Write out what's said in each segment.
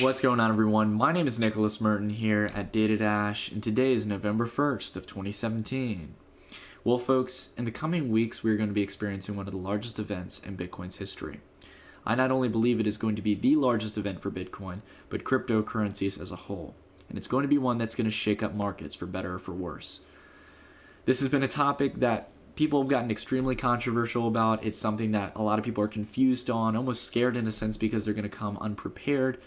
What's going on, everyone? My name is Nicholas Merton here at Data Dash, and today is November 1st of 2017. Well, folks, in the coming weeks, we're going to be experiencing one of the largest events in Bitcoin's history. I not only believe it is going to be the largest event for Bitcoin, but cryptocurrencies as a whole. And it's going to be one that's going to shake up markets for better or for worse. This has been a topic that people have gotten extremely controversial about. It's something that a lot of people are confused on, almost scared in a sense because they're going to come unprepared.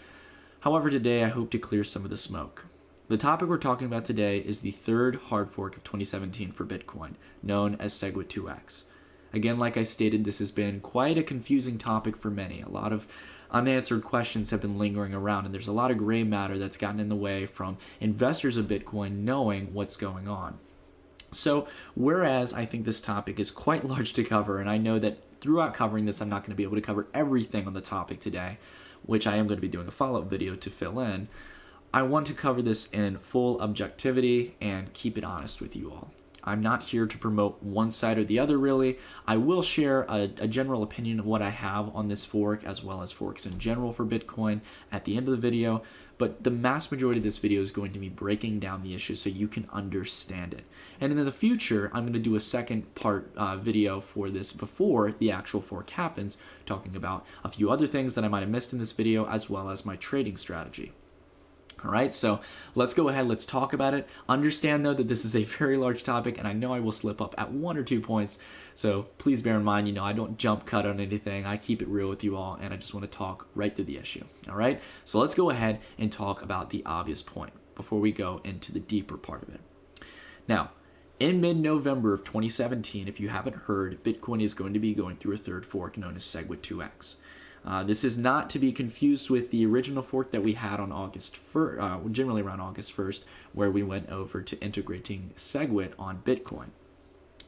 However, today I hope to clear some of the smoke. The topic we're talking about today is the third hard fork of 2017 for Bitcoin, known as Segwit 2x. Again, like I stated, this has been quite a confusing topic for many. A lot of unanswered questions have been lingering around, and there's a lot of gray matter that's gotten in the way from investors of Bitcoin knowing what's going on. So, whereas I think this topic is quite large to cover, and I know that throughout covering this, I'm not going to be able to cover everything on the topic today, which I am going to be doing a follow-up video to fill in, I want to cover this in full objectivity and keep it honest with you all. I'm not here to promote one side or the other, really. I will share a general opinion of what I have on this fork, as well as forks in general for Bitcoin at the end of the video, but the mass majority of this video is going to be breaking down the issue so you can understand it. And in the future, I'm going to do a second part video for this before the actual fork happens, talking about a few other things that I might have missed in this video, as well as my trading strategy. All right, so let's go ahead, let's talk about it. Understand, though, that this is a very large topic, and I know I will slip up at one or two points, so please bear in mind, I don't jump cut on anything. I keep it real with you all, and I just want to talk right through the issue. All right, so let's go ahead and talk about the obvious point before we go into the deeper part of it. Now, in mid-November of 2017, if you haven't heard, Bitcoin is going to be going through a third fork known as Segwit 2x. This is not to be confused with the original fork that we had on August 1st, generally around August 1st, where we went over to integrating Segwit on Bitcoin.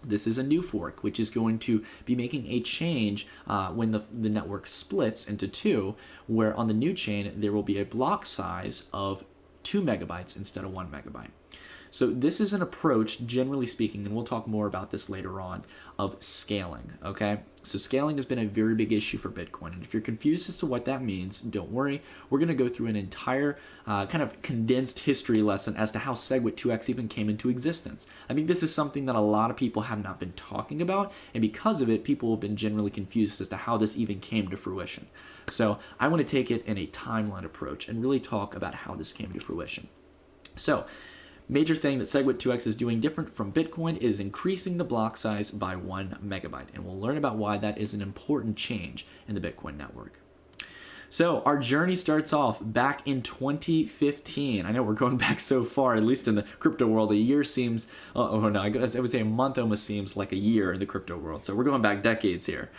This is a new fork, which is going to be making a change when the network splits into two, where on the new chain, there will be a block size of 2 megabytes instead of 1 megabyte. So this is an approach, generally speaking, and we'll talk more about this later on, of scaling, okay? So scaling has been a very big issue for Bitcoin, and if you're confused as to what that means, don't worry. We're going to go through an entire kind of condensed history lesson as to how Segwit 2x even came into existence. I think this is something that a lot of people have not been talking about, and because of it, people have been generally confused as to how this even came to fruition. So I want to take it in a timeline approach and really talk about how this came to fruition. So, major thing that Segwit 2x is doing different from Bitcoin is increasing the block size by 1 megabyte, and we'll learn about why that is an important change in the Bitcoin network. So our journey starts off back in 2015. I know we're going back so far, at least in the crypto world. A year seems, I would say a month almost seems like a year in the crypto world. So we're going back decades here.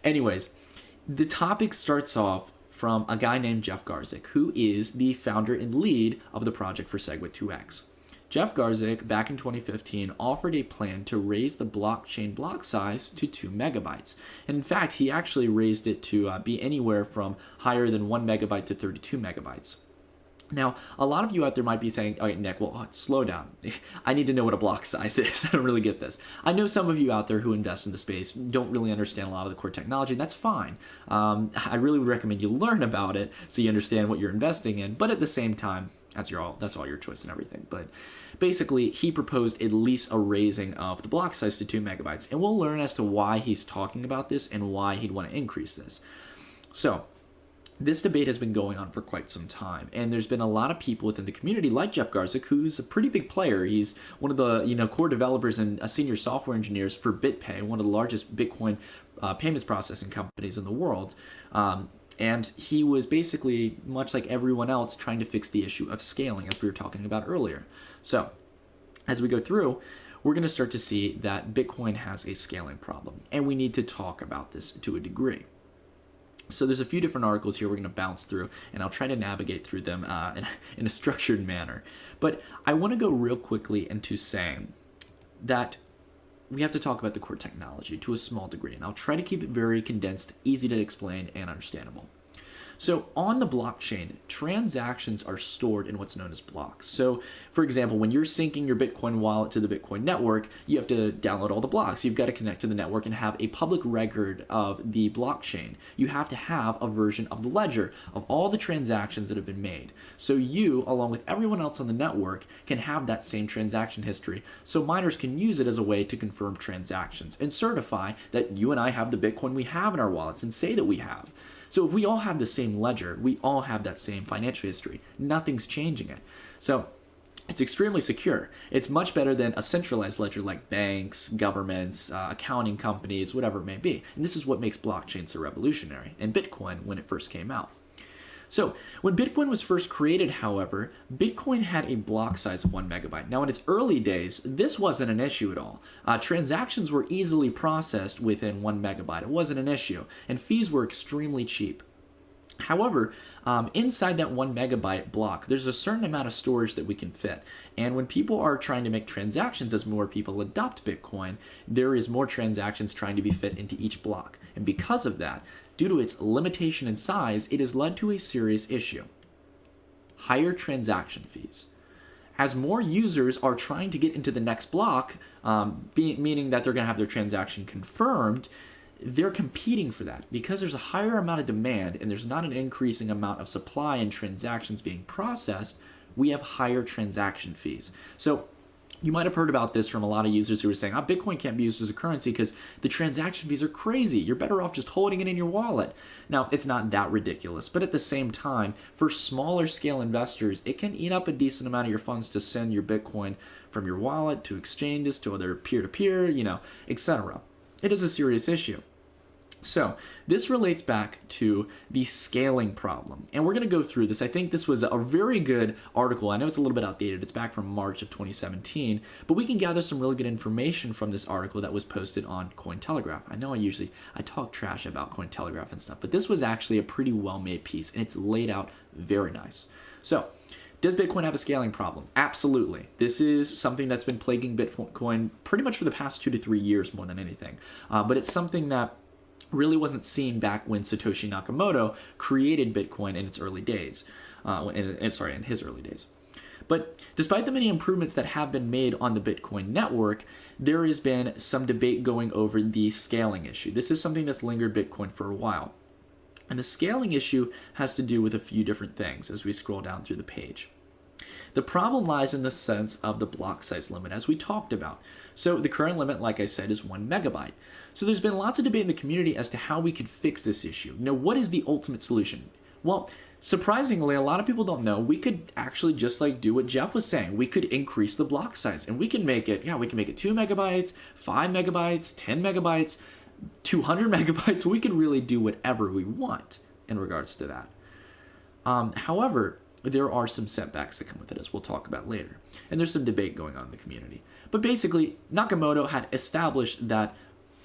Anyways, the topic starts off from a guy named Jeff Garzik, who is the founder and lead of the project for Segwit 2x. Jeff Garzik, back in 2015, offered a plan to raise the blockchain block size to 2 megabytes. And in fact, he actually raised it to be anywhere from higher than 1 megabyte to 32 megabytes. Now, a lot of you out there might be saying, all right, Nick, well, slow down. I need to know what a block size is. I don't really get this. I know some of you out there who invest in the space don't really understand a lot of the core technology, and that's fine. I really would recommend you learn about it so you understand what you're investing in, but at the same time, that's all your choice and everything. But basically, he proposed at least a raising of the block size to 2 megabytes, and we'll learn as to why he's talking about this and why he'd want to increase this. So, this debate has been going on for quite some time, and there's been a lot of people within the community, like Jeff Garzik, who's a pretty big player. He's one of the core developers and senior software engineers for BitPay, one of the largest Bitcoin payments processing companies in the world. And he was basically, much like everyone else, trying to fix the issue of scaling, as we were talking about earlier. So, as we go through, we're going to start to see that Bitcoin has a scaling problem, and we need to talk about this to a degree. So there's a few different articles here we're going to bounce through, and I'll try to navigate through them in a structured manner. But I want to go real quickly into saying that we have to talk about the core technology to a small degree, and I'll try to keep it very condensed, easy to explain, and understandable. So on the blockchain, transactions are stored in what's known as blocks. So for example, when you're syncing your Bitcoin wallet to the Bitcoin network, you have to download all the blocks. You've got to connect to the network and have a public record of the blockchain. You have to have a version of the ledger of all the transactions that have been made. So you, along with everyone else on the network, can have that same transaction history. So miners can use it as a way to confirm transactions and certify that you and I have the Bitcoin we have in our wallets and say that we have. So if we all have the same ledger, we all have that same financial history. Nothing's changing it. So it's extremely secure. It's much better than a centralized ledger like banks, governments, accounting companies, whatever it may be. And this is what makes blockchain so revolutionary, and Bitcoin when it first came out. So when Bitcoin was first created, however, Bitcoin had a block size of 1 megabyte. Now in its early days, this wasn't an issue at all. Transactions were easily processed within 1 megabyte. It wasn't an issue, and fees were extremely cheap. However, inside that 1 megabyte block, there's a certain amount of storage that we can fit. And when people are trying to make transactions, as more people adopt Bitcoin, there is more transactions trying to be fit into each block. And because of that, due to its limitation in size, it has led to a serious issue: higher transaction fees. As more users are trying to get into the next block, meaning that they're going to have their transaction confirmed, they're competing for that. Because there's a higher amount of demand and there's not an increasing amount of supply and transactions being processed, we have higher transaction fees. So you might have heard about this from a lot of users who were saying, Bitcoin can't be used as a currency because the transaction fees are crazy. You're better off just holding it in your wallet. Now, it's not that ridiculous, but at the same time, for smaller scale investors, it can eat up a decent amount of your funds to send your Bitcoin from your wallet to exchanges, to other peer-to-peer, etc. It is a serious issue. So this relates back to the scaling problem, and we're going to go through this. I think this was a very good article. I know it's a little bit outdated. It's back from March of 2017, but we can gather some really good information from this article that was posted on Cointelegraph. I know I talk trash about Cointelegraph and stuff, but this was actually a pretty well-made piece, and it's laid out very nice. So does Bitcoin have a scaling problem? Absolutely. This is something that's been plaguing Bitcoin pretty much for the past 2 to 3 years more than anything, but it's something that really wasn't seen back when Satoshi Nakamoto created Bitcoin in its early days, in his early days. But despite the many improvements that have been made on the Bitcoin network, there has been some debate going over the scaling issue. This is something that's lingered Bitcoin for a while. And the scaling issue has to do with a few different things as we scroll down through the page. The problem lies in the sense of the block size limit, as we talked about. So the current limit, like I said, is 1 megabyte. So there's been lots of debate in the community as to how we could fix this issue. Now, what is the ultimate solution? Well, surprisingly, a lot of people don't know. We could actually just do what Jeff was saying. We could increase the block size, and we can make it 2 megabytes, 5 megabytes, 10 megabytes, 200 megabytes. We could really do whatever we want in regards to that. However, there are some setbacks that come with it, as we'll talk about later. And there's some debate going on in the community. But basically, Nakamoto had established that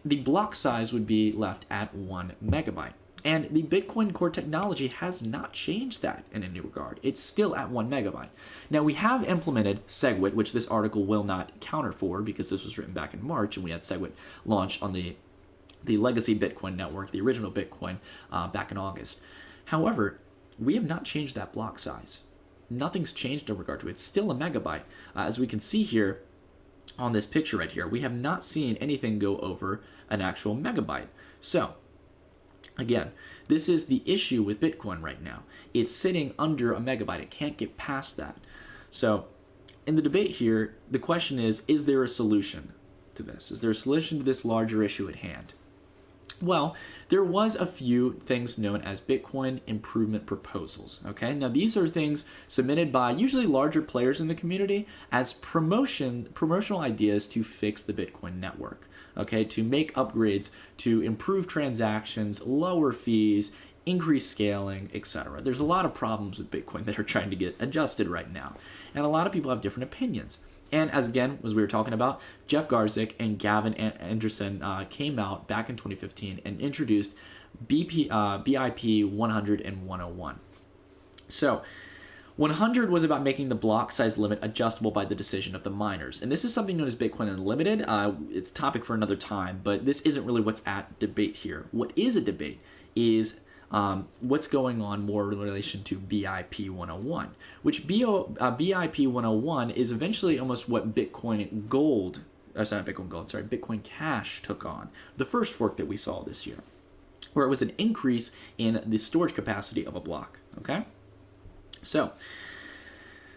the block size would be left at 1 megabyte. And the Bitcoin core technology has not changed that in any regard. It's still at 1 megabyte. Now, we have implemented Segwit, which this article will not counter for because this was written back in March, and we had Segwit launch on the legacy Bitcoin network, the original Bitcoin, back in August. However, we have not changed that block size. Nothing's changed in regard to it. It's still a megabyte. As we can see here on this picture right here, we have not seen anything go over an actual megabyte. So, again, this is the issue with Bitcoin right now. It's sitting under a megabyte. It can't get past that. So, in the debate here, the question is there a solution to this? Is there a solution to this larger issue at hand? Well, there was a few things known as Bitcoin improvement proposals, okay? Now, these are things submitted by usually larger players in the community as promotional ideas to fix the Bitcoin network, okay? To make upgrades, to improve transactions, lower fees, increase scaling, etc. There's a lot of problems with Bitcoin that are trying to get adjusted right now, and a lot of people have different opinions. And as we were talking about, Jeff Garzik and Gavin Anderson came out back in 2015 and introduced BIP 100 and 101. So 100 was about making the block size limit adjustable by the decision of the miners. And this is something known as Bitcoin Unlimited. It's a topic for another time, but this isn't really what's at debate here. What is a debate is what's going on more in relation to BIP 101, which BIP 101 is eventually almost what Bitcoin Gold, sorry, not Bitcoin Gold, sorry, Bitcoin Cash took on, the first fork that we saw this year, where it was an increase in the storage capacity of a block, okay? So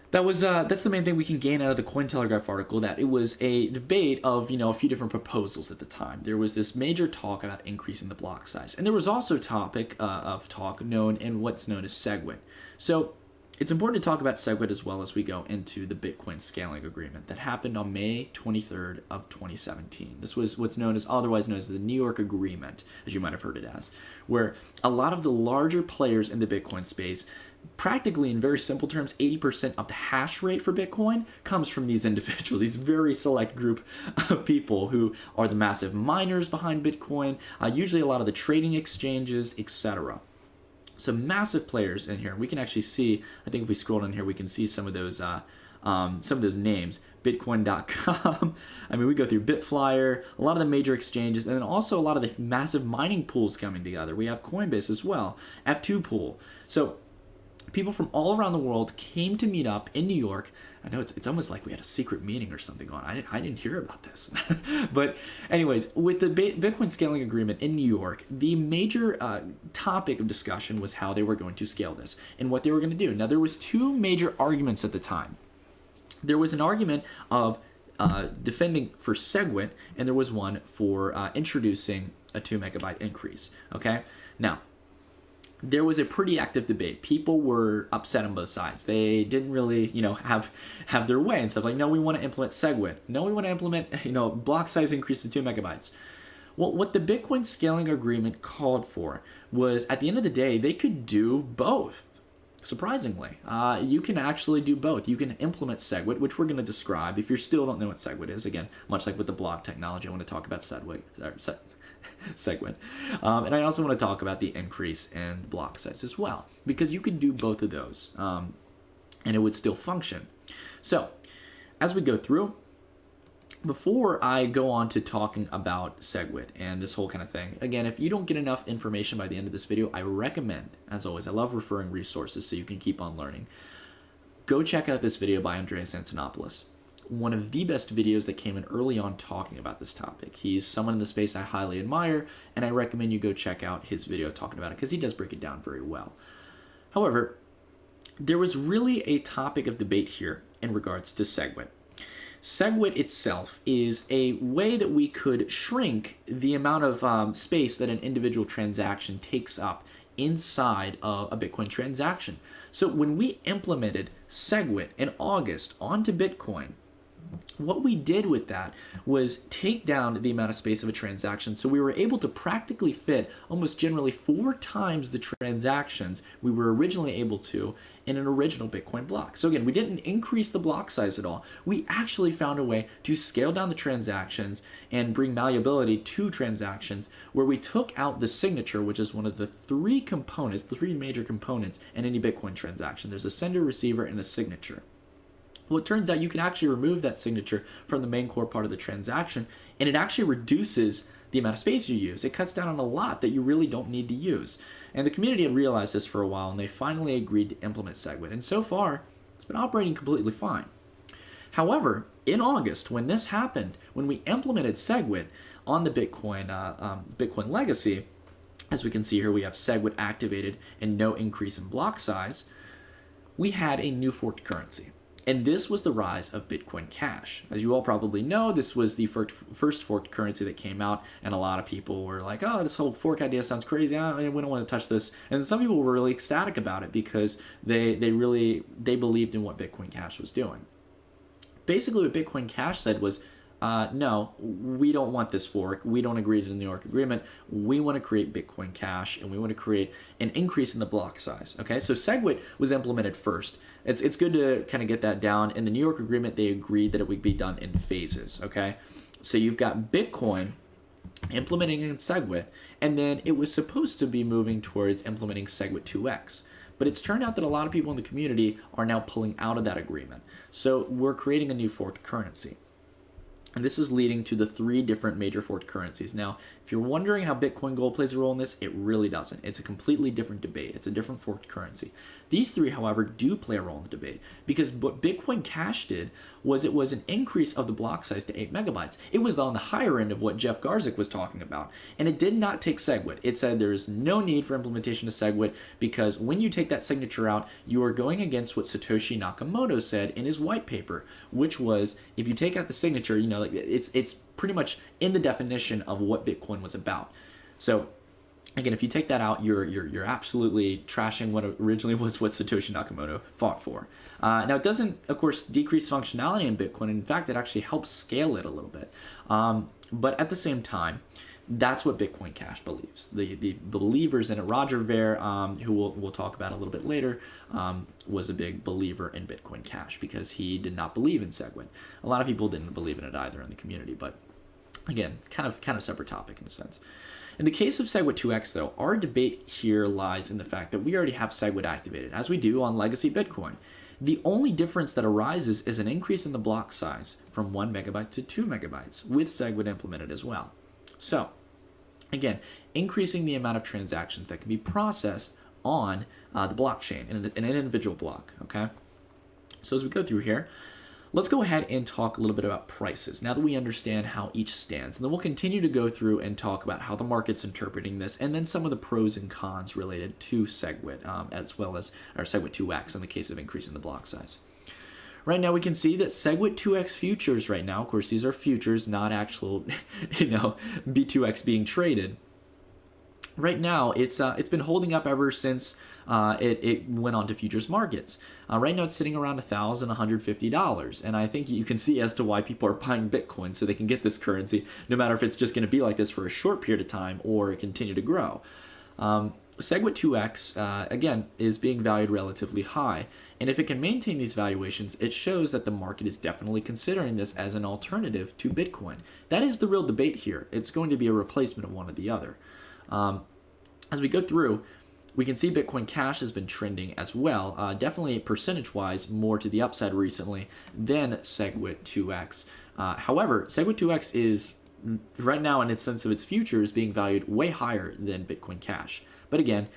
that's the main thing we can gain out of the Cointelegraph article, that it was a debate of, a few different proposals at the time. There was this major talk about increasing the block size. And there was also a topic of talk known in what's known as Segwit. So it's important to talk about Segwit as well as we go into the Bitcoin scaling agreement that happened on May 23rd of 2017. This was what's otherwise known as the New York Agreement, as you might have heard it as, where a lot of the larger players in the Bitcoin space, practically in very simple terms, 80% of the hash rate for Bitcoin comes from these individuals, these very select group of people who are the massive miners behind Bitcoin, usually a lot of the trading exchanges, etc. So massive players in here. We can actually see, I think if we scroll down here, we can see some of those names. Bitcoin.com. I mean, we go through Bitflyer, a lot of the major exchanges, and then also a lot of the massive mining pools coming together. We have Coinbase as well, F2 pool. So people from all around the world came to meet up in New York. I know it's almost like we had a secret meeting or something going on. I didn't hear about this. But anyways, with the Bitcoin scaling agreement in New York, the major topic of discussion was how they were going to scale this and what they were going to do. Now, there was two major arguments at the time. There was an argument of defending for Segwit, and there was one for introducing a 2 megabyte increase. Okay? Now, there was a pretty active debate. People were upset on both sides. They didn't really, have their way and stuff. Like, no, we want to implement Segwit. No, we want to implement, block size increase to 2 megabytes. Well, what the Bitcoin scaling agreement called for was, at the end of the day, they could do both. Surprisingly, you can actually do both. You can implement Segwit, which we're going to describe. If you still don't know what Segwit is, again, much like with the block technology, I want to talk about Segwit. And I also want to talk about the increase in block size as well, because you could do both of those and it would still function. So as we go through, before I go on to talking about Segwit and this whole kind of thing, again, if you don't get enough information by the end of this video, I recommend, as always, I love referring resources so you can keep on learning. Go check out this video by Andreas Antonopoulos. One of the best videos that came in early on talking about this topic. He's someone in the space I highly admire, and I recommend you go check out his video talking about it because he does break it down very well. However, there was really a topic of debate here in regards to Segwit. Segwit itself is a way that we could shrink the amount of space that an individual transaction takes up inside of a Bitcoin transaction. So when we implemented Segwit in August onto Bitcoin, what we did with that was take down the amount of space of a transaction, so we were able to practically fit almost generally 4 times the transactions we were originally able to in an original Bitcoin block. So again, we didn't increase the block size at all. We actually found a way to scale down the transactions and bring malleability to transactions, where we took out the signature, which is one of the 3 major components in any Bitcoin transaction. There's a sender, receiver, and a signature. Well, it turns out you can actually remove that signature from the main core part of the transaction, and it actually reduces the amount of space you use. It cuts down on a lot that you really don't need to use. And the community had realized this for a while, and they finally agreed to implement Segwit. And so far, it's been operating completely fine. However, in August, when this happened, when we implemented Segwit on the Bitcoin legacy, as we can see here, we have Segwit activated and no increase in block size, we had a new forked currency. And this was the rise of Bitcoin Cash. As you all probably know, this was the first forked currency that came out, and a lot of people were like, oh, this whole fork idea sounds crazy. We don't want to touch this. And some people were really ecstatic about it because they believed in what Bitcoin Cash was doing. Basically, what Bitcoin Cash said was, no, we don't want this fork. We don't agree to the New York Agreement. We want to create Bitcoin Cash, and we want to create an increase in the block size. Okay, so Segwit was implemented first. It's good to kind of get that down. In the New York Agreement, they agreed that it would be done in phases. Okay, so you've got Bitcoin implementing in Segwit, and then it was supposed to be moving towards implementing Segwit 2x. But it's turned out that a lot of people in the community are now pulling out of that agreement. So we're creating a new forked currency. And this is leading to the 3 different major forked currencies. Now, if you're wondering how Bitcoin Gold plays a role in this, it really doesn't. It's a completely different debate. It's a different forked currency. These 3, however, do play a role in the debate because what Bitcoin Cash did was it was an increase of the block size to 8 megabytes. It was on the higher end of what Jeff Garzik was talking about, and it did not take Segwit. It said there is no need for implementation of Segwit because when you take that signature out, you are going against what Satoshi Nakamoto said in his white paper, which was if you take out the signature, like it's pretty much in the definition of what Bitcoin was about. So again, if you take that out, you're absolutely trashing what originally was what Satoshi Nakamoto fought for. Now, it doesn't, of course, decrease functionality in Bitcoin. In fact, it actually helps scale it a little bit. But at the same time, that's what Bitcoin Cash believes. The believers in it, Roger Ver, who we'll talk about a little bit later, was a big believer in Bitcoin Cash because he did not believe in Segwit. A lot of people didn't believe in it either in the community, but again, kind of separate topic in a sense. In the case of Segwit 2x, though, our debate here lies in the fact that we already have Segwit activated, as we do on legacy Bitcoin. The only difference that arises is an increase in the block size from 1 megabyte to 2 megabytes, with Segwit implemented as well. So, again, increasing the amount of transactions that can be processed on the blockchain in an individual block, okay? So as we go through here, let's go ahead and talk a little bit about prices now that we understand how each stands. And then we'll continue to go through and talk about how the market's interpreting this and then some of the pros and cons related to Segwit, as well as our Segwit 2x in the case of increasing the block size. Right now we can see that Segwit 2x futures right now, of course these are futures, not actual, B2x being traded. Right now, it's been holding up ever since it went on to futures markets. Right now, it's sitting around $1,150, and I think you can see as to why people are buying Bitcoin so they can get this currency, no matter if it's just going to be like this for a short period of time or continue to grow. Segwit 2x, again, is being valued relatively high, and if it can maintain these valuations, it shows that the market is definitely considering this as an alternative to Bitcoin. That is the real debate here. It's going to be a replacement of one or the other. As we go through, we can see Bitcoin Cash has been trending as well, definitely percentage-wise more to the upside recently than Segwit 2x. However, Segwit 2x is right now in its sense of its futures being valued way higher than Bitcoin Cash. But again,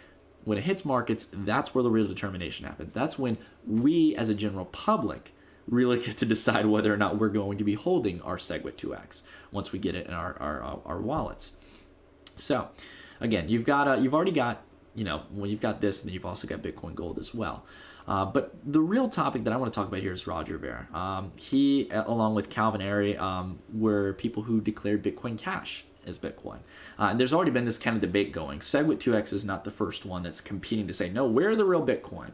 when it hits markets, that's where the real determination happens. That's when we as a general public really get to decide whether or not we're going to be holding our Segwit 2x once we get it in our wallets. So, again, you've already got, when you've got this, then you've also got Bitcoin Gold as well. But the real topic that I want to talk about here is Roger Ver. He, along with Calvin Airy, were people who declared Bitcoin Cash as Bitcoin. And there's already been this kind of debate going. Segwit 2x is not the first one that's competing to say, no, we're the real Bitcoin.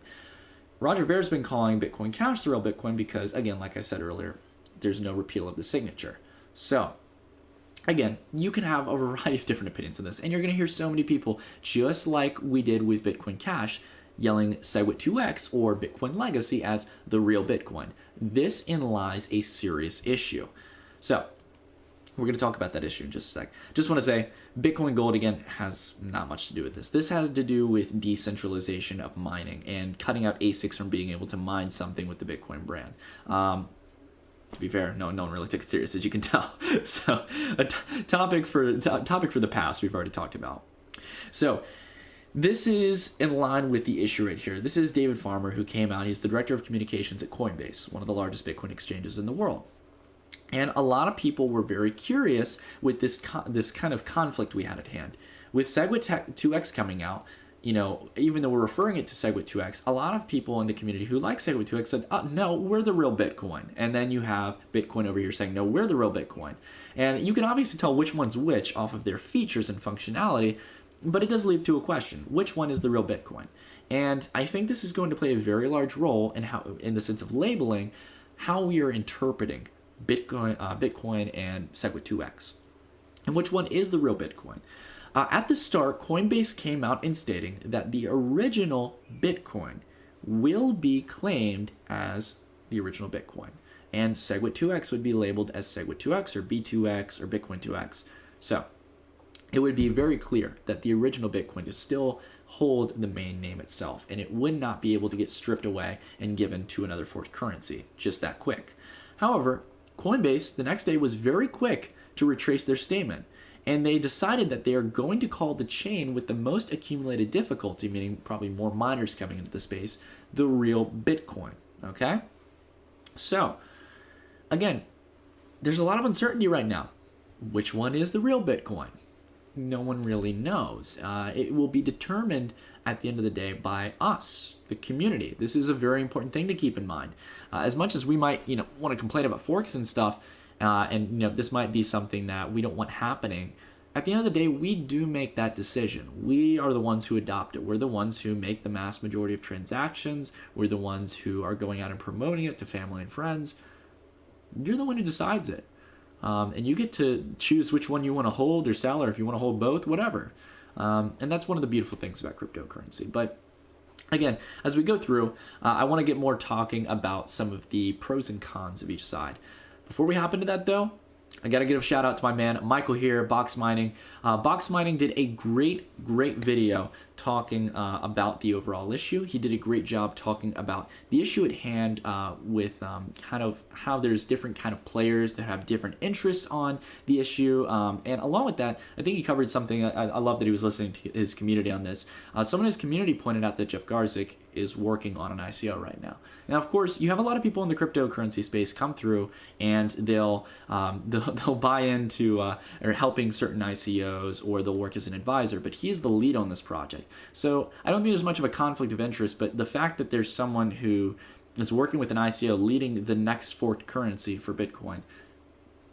Roger Ver's been calling Bitcoin Cash the real Bitcoin because, again, like I said earlier, there's no repeal of the signature. So, again, you can have a variety of different opinions on this, and you're going to hear so many people, just like we did with Bitcoin Cash, yelling Segwit 2x or Bitcoin Legacy as the real Bitcoin. This in lies a serious issue. So, we're going to talk about that issue in just a sec. Just want to say, Bitcoin Gold, again, has not much to do with this. This has to do with decentralization of mining and cutting out ASICs from being able to mine something with the Bitcoin brand. To be fair, no one really took it serious, as you can tell. So, a topic for the past we've already talked about. So, this is in line with the issue right here. This is David Farmer, who came out. He's the director of communications at Coinbase, one of the largest Bitcoin exchanges in the world. And a lot of people were very curious with this kind of conflict we had at hand. With Segwit 2x coming out, even though we're referring it to Segwit 2x, a lot of people in the community who like Segwit 2x said, no, we're the real Bitcoin. And then you have Bitcoin over here saying, no, we're the real Bitcoin. And you can obviously tell which one's which off of their features and functionality, but it does lead to a question. Which one is the real Bitcoin? And I think this is going to play a very large role in the sense of labeling how we are interpreting Bitcoin and Segwit 2x. And which one is the real Bitcoin? At the start, Coinbase came out in stating that the original Bitcoin will be claimed as the original Bitcoin. And Segwit 2x would be labeled as Segwit 2x or B2x or Bitcoin 2x. So it would be very clear that the original Bitcoin is still hold the main name itself, and it would not be able to get stripped away and given to another forked currency just that quick. However, Coinbase the next day was very quick to retrace their statement. And they decided that they are going to call the chain with the most accumulated difficulty, meaning probably more miners coming into the space, the real Bitcoin. Okay? So, again, there's a lot of uncertainty right now. Which one is the real Bitcoin? No one really knows. It will be determined at the end of the day by us, the community. This is a very important thing to keep in mind. As much as we might, want to complain about forks and stuff, and this might be something that we don't want happening. At the end of the day, we do make that decision. We are the ones who adopt it. We're the ones who make the mass majority of transactions. We're the ones who are going out and promoting it to family and friends. You're the one who decides it. And you get to choose which one you want to hold or sell, or if you want to hold both, whatever. And that's one of the beautiful things about cryptocurrency. But again, as we go through, I want to get more talking about some of the pros and cons of each side. Before we hop into that, though, I got to give a shout out to my man, Michael here, Box Mining. Box Mining did a great video talking about the overall issue. He did a great job talking about the issue at hand with kind of how there's different kind of players that have different interests on the issue. And along with that, I think he covered something. I love that he was listening to his community on this. Someone in his community pointed out that Jeff Garzik is working on an ICO right now. Now, of course, you have a lot of people in the cryptocurrency space come through and they'll buy into or helping certain ICOs, or they'll work as an advisor, but he is the lead on this project. So I don't think there's much of a conflict of interest, but the fact that there's someone who is working with an ICO leading the next forked currency for Bitcoin,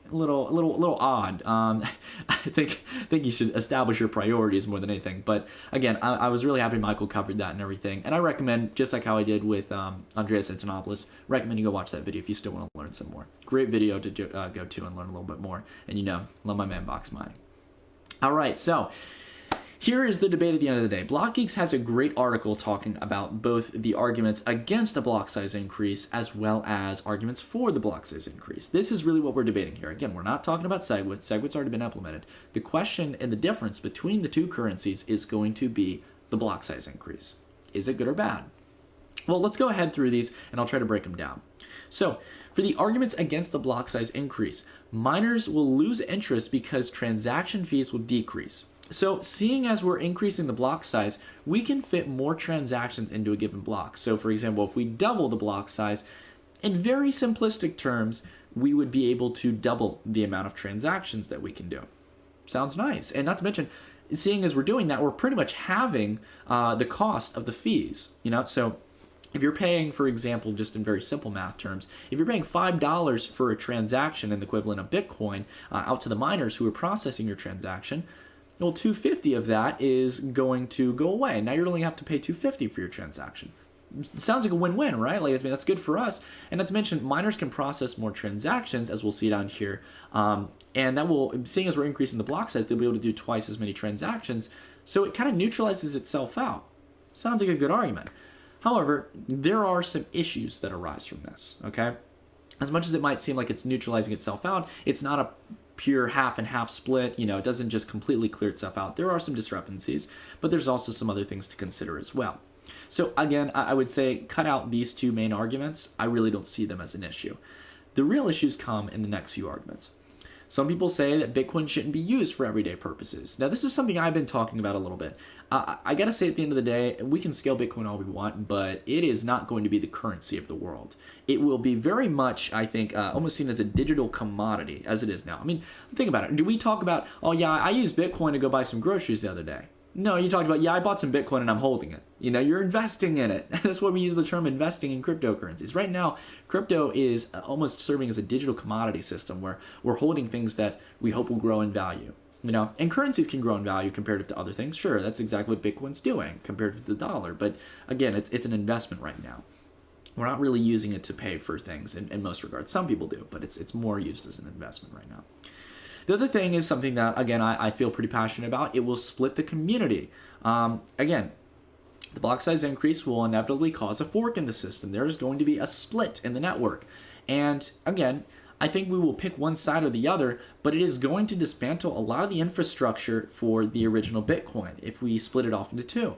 a little odd. I think you should establish your priorities more than anything. But again, I was really happy Michael covered that and everything. And I recommend, just like how I did with Andreas Antonopoulos, recommend you go watch that video if you still want to learn some more. Great video to go to and learn a little bit more. And love my man Box Mining. All right, so here is the debate at the end of the day. BlockGeeks has a great article talking about both the arguments against a block size increase as well as arguments for the block size increase. This is really what we're debating here. Again, we're not talking about Segwit. Segwit's already been implemented. The question and the difference between the two currencies is going to be the block size increase. Is it good or bad? Well, let's go ahead through these and I'll try to break them down. So, for the arguments against the block size increase, miners will lose interest because transaction fees will decrease. So seeing as we're increasing the block size, we can fit more transactions into a given block. So for example, if we double the block size, in very simplistic terms, we would be able to double the amount of transactions that we can do. Sounds nice. And not to mention, seeing as we're doing that, we're pretty much halving the cost of the fees. So if you're paying, for example, just in very simple math terms, if you're paying $5 for a transaction in the equivalent of Bitcoin out to the miners who are processing your transaction, well, $250 of that is going to go away. Now you're only have to pay $250 for your transaction. It sounds like a win-win, right? That's good for us. And not to mention, miners can process more transactions, as we'll see down here. And that will, seeing as we're increasing the block size, they'll be able to do twice as many transactions. So it kind of neutralizes itself out. Sounds like a good argument. However, there are some issues that arise from this, okay? As much as it might seem like it's neutralizing itself out, it's not a pure half and half split. It doesn't just completely clear itself out. There are some discrepancies, but there's also some other things to consider as well. So again, I would say cut out these two main arguments. I really don't see them as an issue. The real issues come in the next few arguments. Some people say that Bitcoin shouldn't be used for everyday purposes. Now, this is something I've been talking about a little bit. I got to say, at the end of the day, we can scale Bitcoin all we want, but it is not going to be the currency of the world. It will be very much, I think, almost seen as a digital commodity, as it is now. I mean, think about it. Do we talk about, oh, yeah, I used Bitcoin to go buy some groceries the other day? No, you talked about, yeah, I bought some Bitcoin and I'm holding it. You're investing in it. That's why we use the term investing in cryptocurrencies. Right now, crypto is almost serving as a digital commodity system where we're holding things that we hope will grow in value. And currencies can grow in value comparative to other things. Sure, that's exactly what Bitcoin's doing compared to the dollar. But again, it's an investment right now. We're not really using it to pay for things in most regards. Some people do, but it's more used as an investment right now. The other thing is something that, again, I feel pretty passionate about. It will split the community. Again, the block size increase will inevitably cause a fork in the system. There is going to be a split in the network. And again, I think we will pick one side or the other, but it is going to dismantle a lot of the infrastructure for the original Bitcoin if we split it off into two.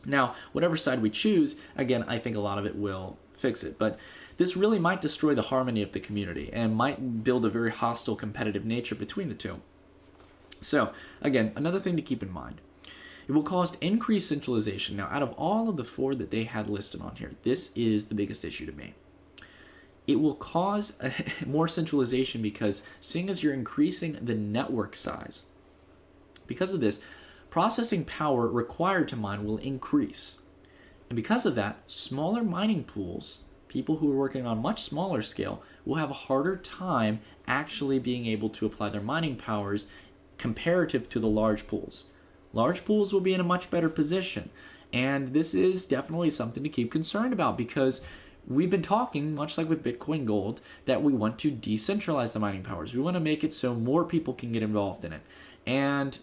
Now, whatever side we choose, again, I think a lot of it will fix it. But this really might destroy the harmony of the community and might build a very hostile competitive nature between the two. So, again, another thing to keep in mind. It will cause increased centralization. Now, out of all of the 4 that they had listed on here, this is the biggest issue to me. It will cause more centralization because seeing as you're increasing the network size, because of this, processing power required to mine will increase. And because of that, smaller mining pools, people who are working on much smaller scale, will have a harder time actually being able to apply their mining powers comparative to the large pools. Large pools will be in a much better position. And this is definitely something to keep concerned about because we've been talking, much like with Bitcoin Gold, that we want to decentralize the mining powers. We want to make it so more people can get involved in it. And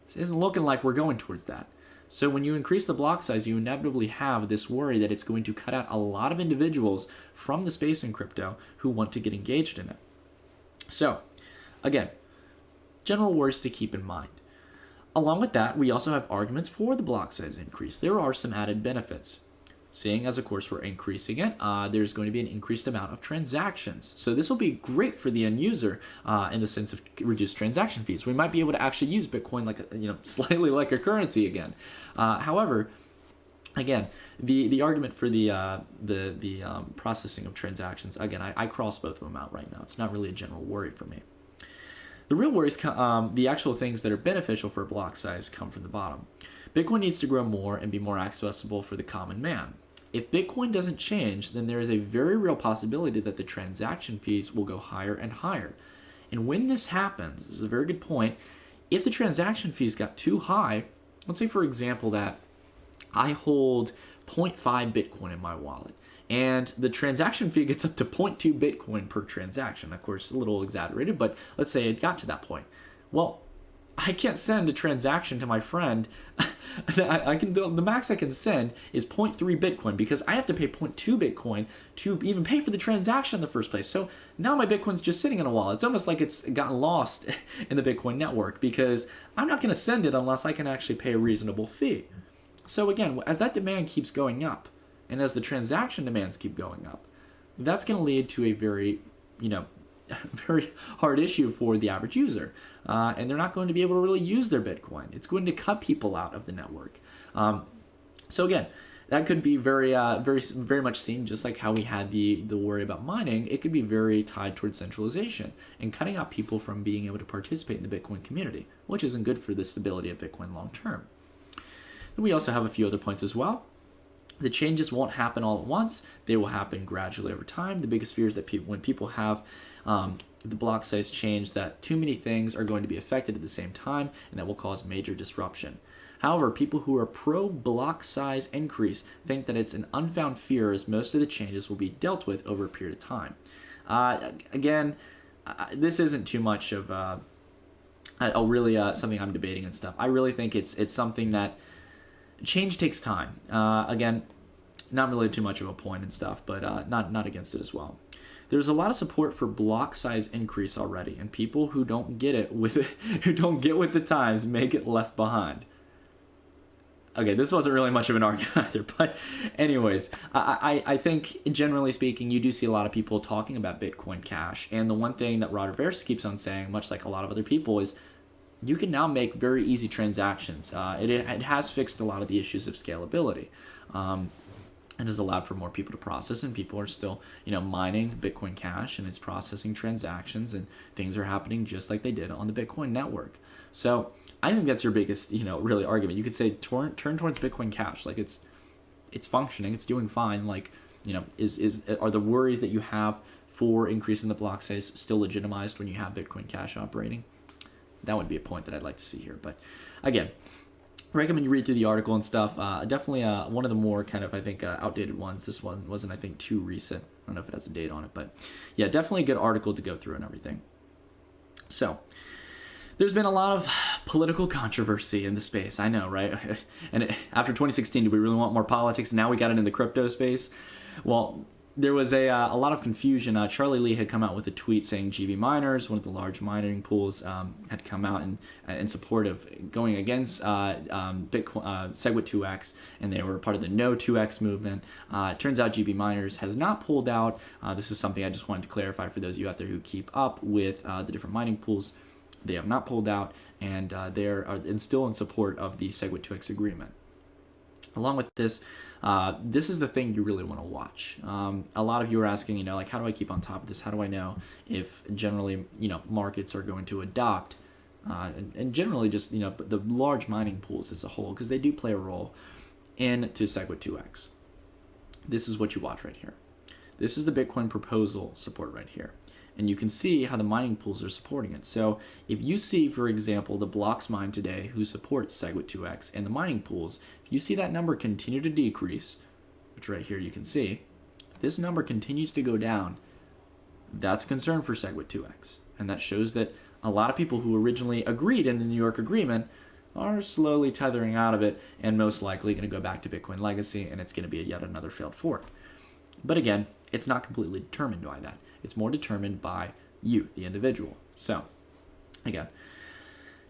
it isn't looking like we're going towards that. So when you increase the block size, you inevitably have this worry that it's going to cut out a lot of individuals from the space in crypto who want to get engaged in it. So, again, general worries to keep in mind. Along with that, we also have arguments for the block size increase. There are some added benefits. Seeing as, of course, we're increasing it, there's going to be an increased amount of transactions. So this will be great for the end user in the sense of reduced transaction fees. We might be able to actually use Bitcoin like slightly like a currency again. However, again, the argument for the processing of transactions, again, I cross both of them out right now. It's not really a general worry for me. The real worries, the actual things that are beneficial for block size come from the bottom. Bitcoin needs to grow more and be more accessible for the common man. If Bitcoin doesn't change, then there is a very real possibility that the transaction fees will go higher and higher. And when this happens, this is a very good point, if the transaction fees got too high, let's say for example that I hold 0.5 Bitcoin in my wallet, and the transaction fee gets up to 0.2 Bitcoin per transaction. Of course, a little exaggerated, but let's say it got to that point. Well, I can't send a transaction to my friend. The max I can send is 0.3 Bitcoin because I have to pay 0.2 Bitcoin to even pay for the transaction in the first place. So now my Bitcoin's just sitting in a wallet. It's almost like it's gotten lost in the Bitcoin network because I'm not going to send it unless I can actually pay a reasonable fee. So again, as that demand keeps going up and as the transaction demands keep going up, that's going to lead to a very, very hard issue for the average user. And they're not going to be able to really use their Bitcoin. It's going to cut people out of the network. So again, that could be very much seen just like how we had the worry about mining. It could be very tied towards centralization and cutting out people from being able to participate in the Bitcoin community, which isn't good for the stability of Bitcoin long term. And we also have a few other points as well. The changes won't happen all at once. They will happen gradually over time. The biggest fear is that when people have the block size change, that too many things are going to be affected at the same time, and that will cause major disruption. However, people who are pro block size increase think that it's an unfounded fear as most of the changes will be dealt with over a period of time. This isn't too much of something I'm debating and stuff. I really think it's something that change takes time. Again, not really too much of a point and stuff, but not against it as well. There's a lot of support for block size increase already, and people who don't get with the times may get left behind. Okay, this wasn't really much of an argument either, but anyways, I think generally speaking, you do see a lot of people talking about Bitcoin Cash, and the one thing that Roger Ver keeps on saying, much like a lot of other people, is you can now make very easy transactions. It has fixed a lot of the issues of scalability. And has allowed for more people to process, and people are still, mining Bitcoin Cash, and it's processing transactions, and things are happening just like they did on the Bitcoin network. So I think that's your biggest, really argument. You could say turn towards Bitcoin Cash, like it's functioning, it's doing fine. Like, are the worries that you have for increasing the block size still legitimized when you have Bitcoin Cash operating? That would be a point that I'd like to see here. But again, recommend you read through the article and stuff. Definitely one of the more kind of, I think, outdated ones. This one wasn't, I think, too recent. I don't know if it has a date on it, but yeah, definitely a good article to go through and everything. So there's been a lot of political controversy in the space. I know, right? And after 2016, do we really want more politics? Now we got it in the crypto space. Well, there was a lot of confusion. Charlie Lee had come out with a tweet saying GB Miners, one of the large mining pools, had come out in support of going against Bitcoin, Segwit 2x, and they were part of the No 2x movement. It turns out GB Miners has not pulled out. This is something I just wanted to clarify for those of you out there who keep up with the different mining pools. They have not pulled out, and they're still in support of the Segwit 2x agreement. Along with this, this is the thing you really want to watch. A lot of you are asking, like, how do I keep on top of this? How do I know if generally, markets are going to adopt, and generally just, the large mining pools as a whole, because they do play a role into Segwit 2x. This is what you watch right here. This is the Bitcoin proposal support right here. And you can see how the mining pools are supporting it. So if you see, for example, the blocks mined today who supports Segwit 2x and the mining pools, if you see that number continue to decrease, which right here you can see, this number continues to go down, that's a concern for Segwit 2x. And that shows that a lot of people who originally agreed in the New York agreement are slowly tethering out of it and most likely going to go back to Bitcoin Legacy, and it's going to be yet another failed fork. But again, it's not completely determined by that. It's more determined by you, the individual. So, again,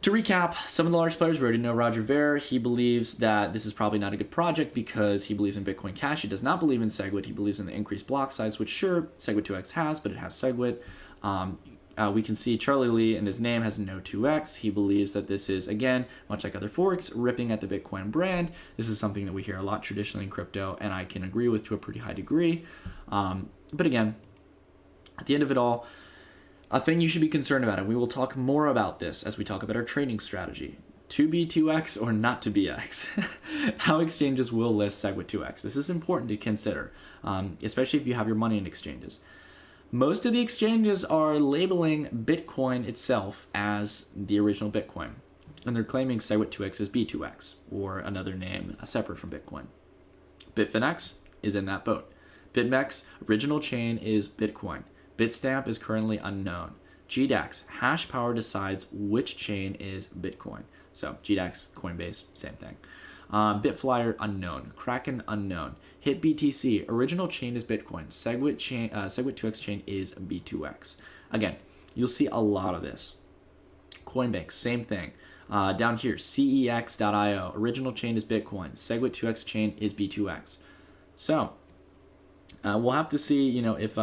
to recap, some of the large players, we already know Roger Ver. He believes that this is probably not a good project because he believes in Bitcoin Cash. He does not believe in Segwit. He believes in the increased block size, which sure, Segwit 2x has, but it has Segwit. We can see Charlie Lee and his name has no 2x. He believes that this is, again, much like other forks, ripping at the Bitcoin brand. This is something that we hear a lot traditionally in crypto, and I can agree with to a pretty high degree. But again, at the end of it all, a thing you should be concerned about, and we will talk more about this as we talk about our trading strategy, to be 2x or not to be x, how exchanges will list Segwit 2x. This is important to consider, especially if you have your money in exchanges. Most of the exchanges are labeling Bitcoin itself as the original Bitcoin, and they're claiming Segwit 2x is B2x, or another name separate from Bitcoin. Bitfinex is in that boat. BitMEX original chain is Bitcoin. Bitstamp is currently unknown. GDAX, hash power decides which chain is Bitcoin. So GDAX, Coinbase, same thing. Bitflyer, unknown. Kraken, unknown. HitBTC, original chain is Bitcoin. Segwit 2x chain is B2X. Again, you'll see a lot of this. Coinbase, same thing. Down here, CEX.io, original chain is Bitcoin. Segwit 2x chain is B2X. So we'll have to see, if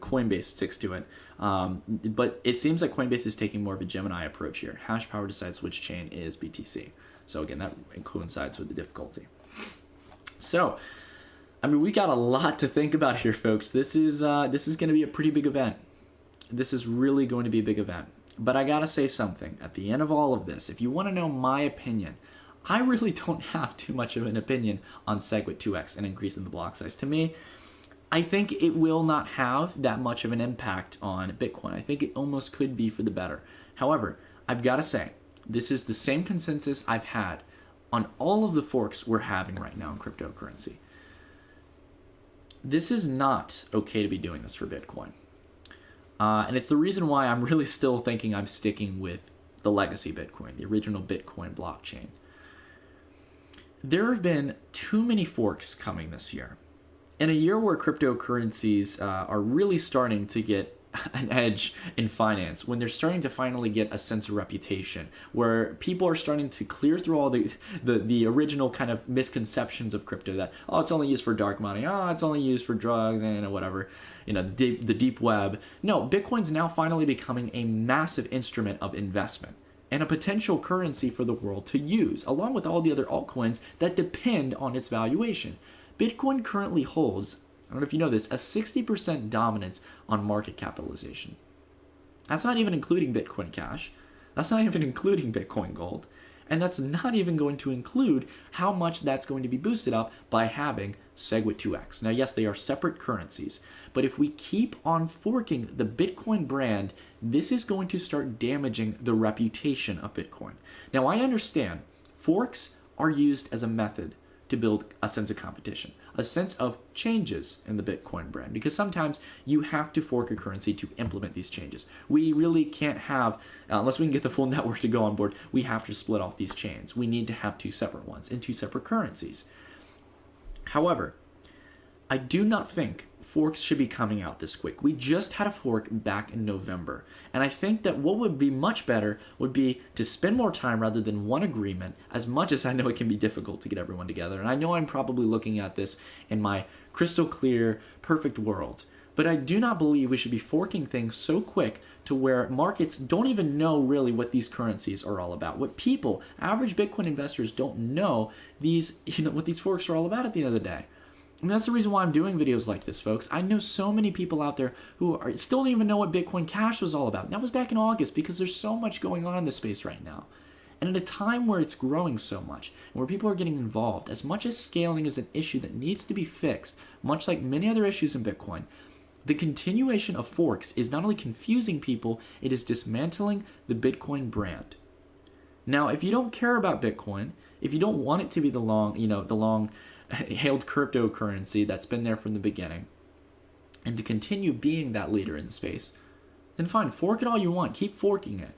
Coinbase sticks to it. But it seems like Coinbase is taking more of a Gemini approach here. Hash power decides which chain is BTC. So again, that coincides with the difficulty. So, we got a lot to think about here, folks. This is going to be a pretty big event. This is really going to be a big event. But I gotta say something. At the end of all of this, if you want to know my opinion, I really don't have too much of an opinion on Segwit 2x and increasing the block size. To me, I think it will not have that much of an impact on Bitcoin. I think it almost could be for the better. However, I've got to say, this is the same consensus I've had on all of the forks we're having right now in cryptocurrency. This is not okay to be doing this for Bitcoin. And it's the reason why I'm really still thinking I'm sticking with the legacy Bitcoin, the original Bitcoin blockchain. There have been too many forks coming this year. In a year where cryptocurrencies are really starting to get an edge in finance, when they're starting to finally get a sense of reputation, where people are starting to clear through all the original kind of misconceptions of crypto that, oh, it's only used for dark money, oh, it's only used for drugs and whatever, the deep web. No, Bitcoin's now finally becoming a massive instrument of investment and a potential currency for the world to use, along with all the other altcoins that depend on its valuation. Bitcoin currently holds, I don't know if you know this, a 60% dominance on market capitalization. That's not even including Bitcoin Cash. That's not even including Bitcoin Gold. And that's not even going to include how much that's going to be boosted up by having Segwit 2x. Now, yes, they are separate currencies, but if we keep on forking the Bitcoin brand, this is going to start damaging the reputation of Bitcoin. Now, I understand forks are used as a method to build a sense of competition, a sense of changes in the Bitcoin brand, because sometimes you have to fork a currency to implement these changes. We really can't have, unless we can get the full network to go on board, we have to split off these chains. We need to have two separate ones and two separate currencies. However, I do not think forks should be coming out this quick. We just had a fork back in November. And I think that what would be much better would be to spend more time rather than one agreement, as much as I know it can be difficult to get everyone together. And I know I'm probably looking at this in my crystal clear, perfect world. But I do not believe we should be forking things so quick to where markets don't even know really what these currencies are all about. What people, average Bitcoin investors, don't know what these forks are all about at the end of the day. And that's the reason why I'm doing videos like this, folks. I know so many people out there who still don't even know what Bitcoin Cash was all about. That was back in August because there's so much going on in this space right now. And at a time where it's growing so much, and where people are getting involved, as much as scaling is an issue that needs to be fixed, much like many other issues in Bitcoin, the continuation of forks is not only confusing people, it is dismantling the Bitcoin brand. Now, if you don't care about Bitcoin, if you don't want it to be the long-hailed cryptocurrency that's been there from the beginning, and to continue being that leader in the space, then fine, fork it all you want, keep forking it.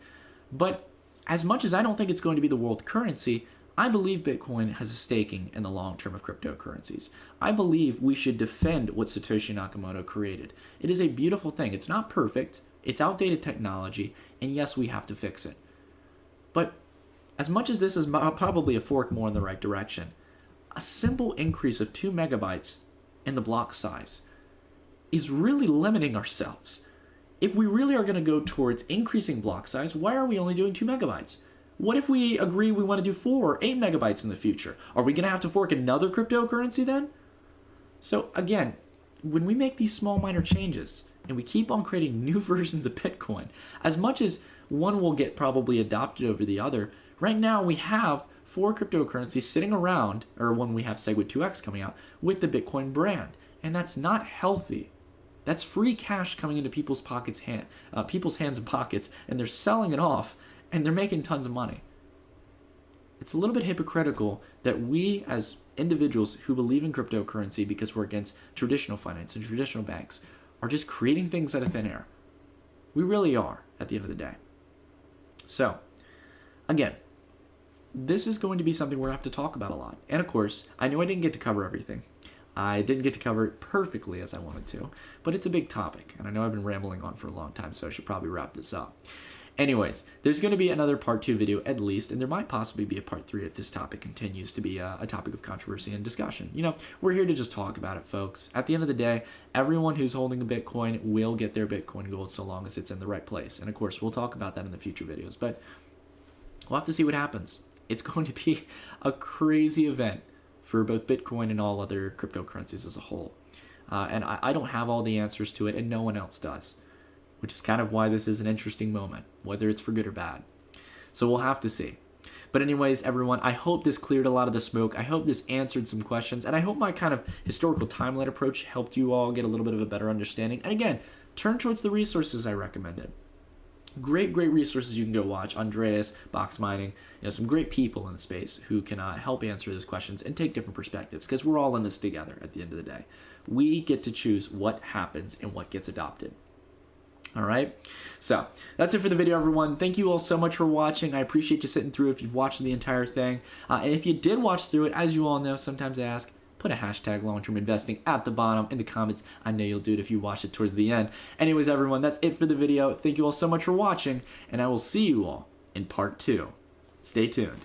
But as much as I don't think it's going to be the world currency, I believe Bitcoin has a staking in the long term of cryptocurrencies. I believe we should defend what Satoshi Nakamoto created. It is a beautiful thing. It's not perfect, it's outdated technology, and yes, we have to fix it. But as much as this is probably a fork more in the right direction, a simple increase of 2 megabytes in the block size is really limiting ourselves. If we really are going to go towards increasing block size, why are we only doing 2 megabytes? What if we agree we want to do 4 or 8 megabytes in the future? Are we going to have to fork another cryptocurrency then? So again, when we make these small minor changes and we keep on creating new versions of Bitcoin, as much as one will get probably adopted over the other, right now we have 4 cryptocurrencies sitting around, or when we have Segwit 2x coming out, with the Bitcoin brand. And that's not healthy. That's free cash coming into people's hands and pockets, and they're selling it off, and they're making tons of money. It's a little bit hypocritical that we as individuals who believe in cryptocurrency because we're against traditional finance and traditional banks are just creating things out of thin air. We really are at the end of the day. So, again, this is going to be something we're going to have to talk about a lot. And of course, I know I didn't get to cover everything. I didn't get to cover it perfectly as I wanted to, but it's a big topic, and I know I've been rambling on for a long time, so I should probably wrap this up. Anyways, there's going to be another part 2 video at least, and there might possibly be a part 3 if this topic continues to be a topic of controversy and discussion. You know, we're here to just talk about it, folks. At the end of the day, everyone who's holding a Bitcoin will get their Bitcoin gold so long as it's in the right place. And of course, we'll talk about that in the future videos, but we'll have to see what happens. It's going to be a crazy event for both Bitcoin and all other cryptocurrencies as a whole. And I don't have all the answers to it, and no one else does, which is kind of why this is an interesting moment, whether it's for good or bad. So we'll have to see. But anyways, everyone, I hope this cleared a lot of the smoke. I hope this answered some questions, and I hope my kind of historical timeline approach helped you all get a little bit of a better understanding. And again, turn towards the resources I recommended. Great resources you can go watch. Andreas, Box Mining, some great people in the space who can help answer those questions and take different perspectives, because we're all in this together at the end of the day. We get to choose what happens and what gets adopted. All right, so that's it for the video, everyone. Thank you all so much for watching. I appreciate you sitting through if you've watched the entire thing. And if you did watch through it, as you all know, sometimes I ask, put a hashtag long-term investing at the bottom in the comments. I know you'll do it if you watch it towards the end. Anyways, everyone, that's it for the video. Thank you all so much for watching, and I will see you all in part 2. Stay tuned.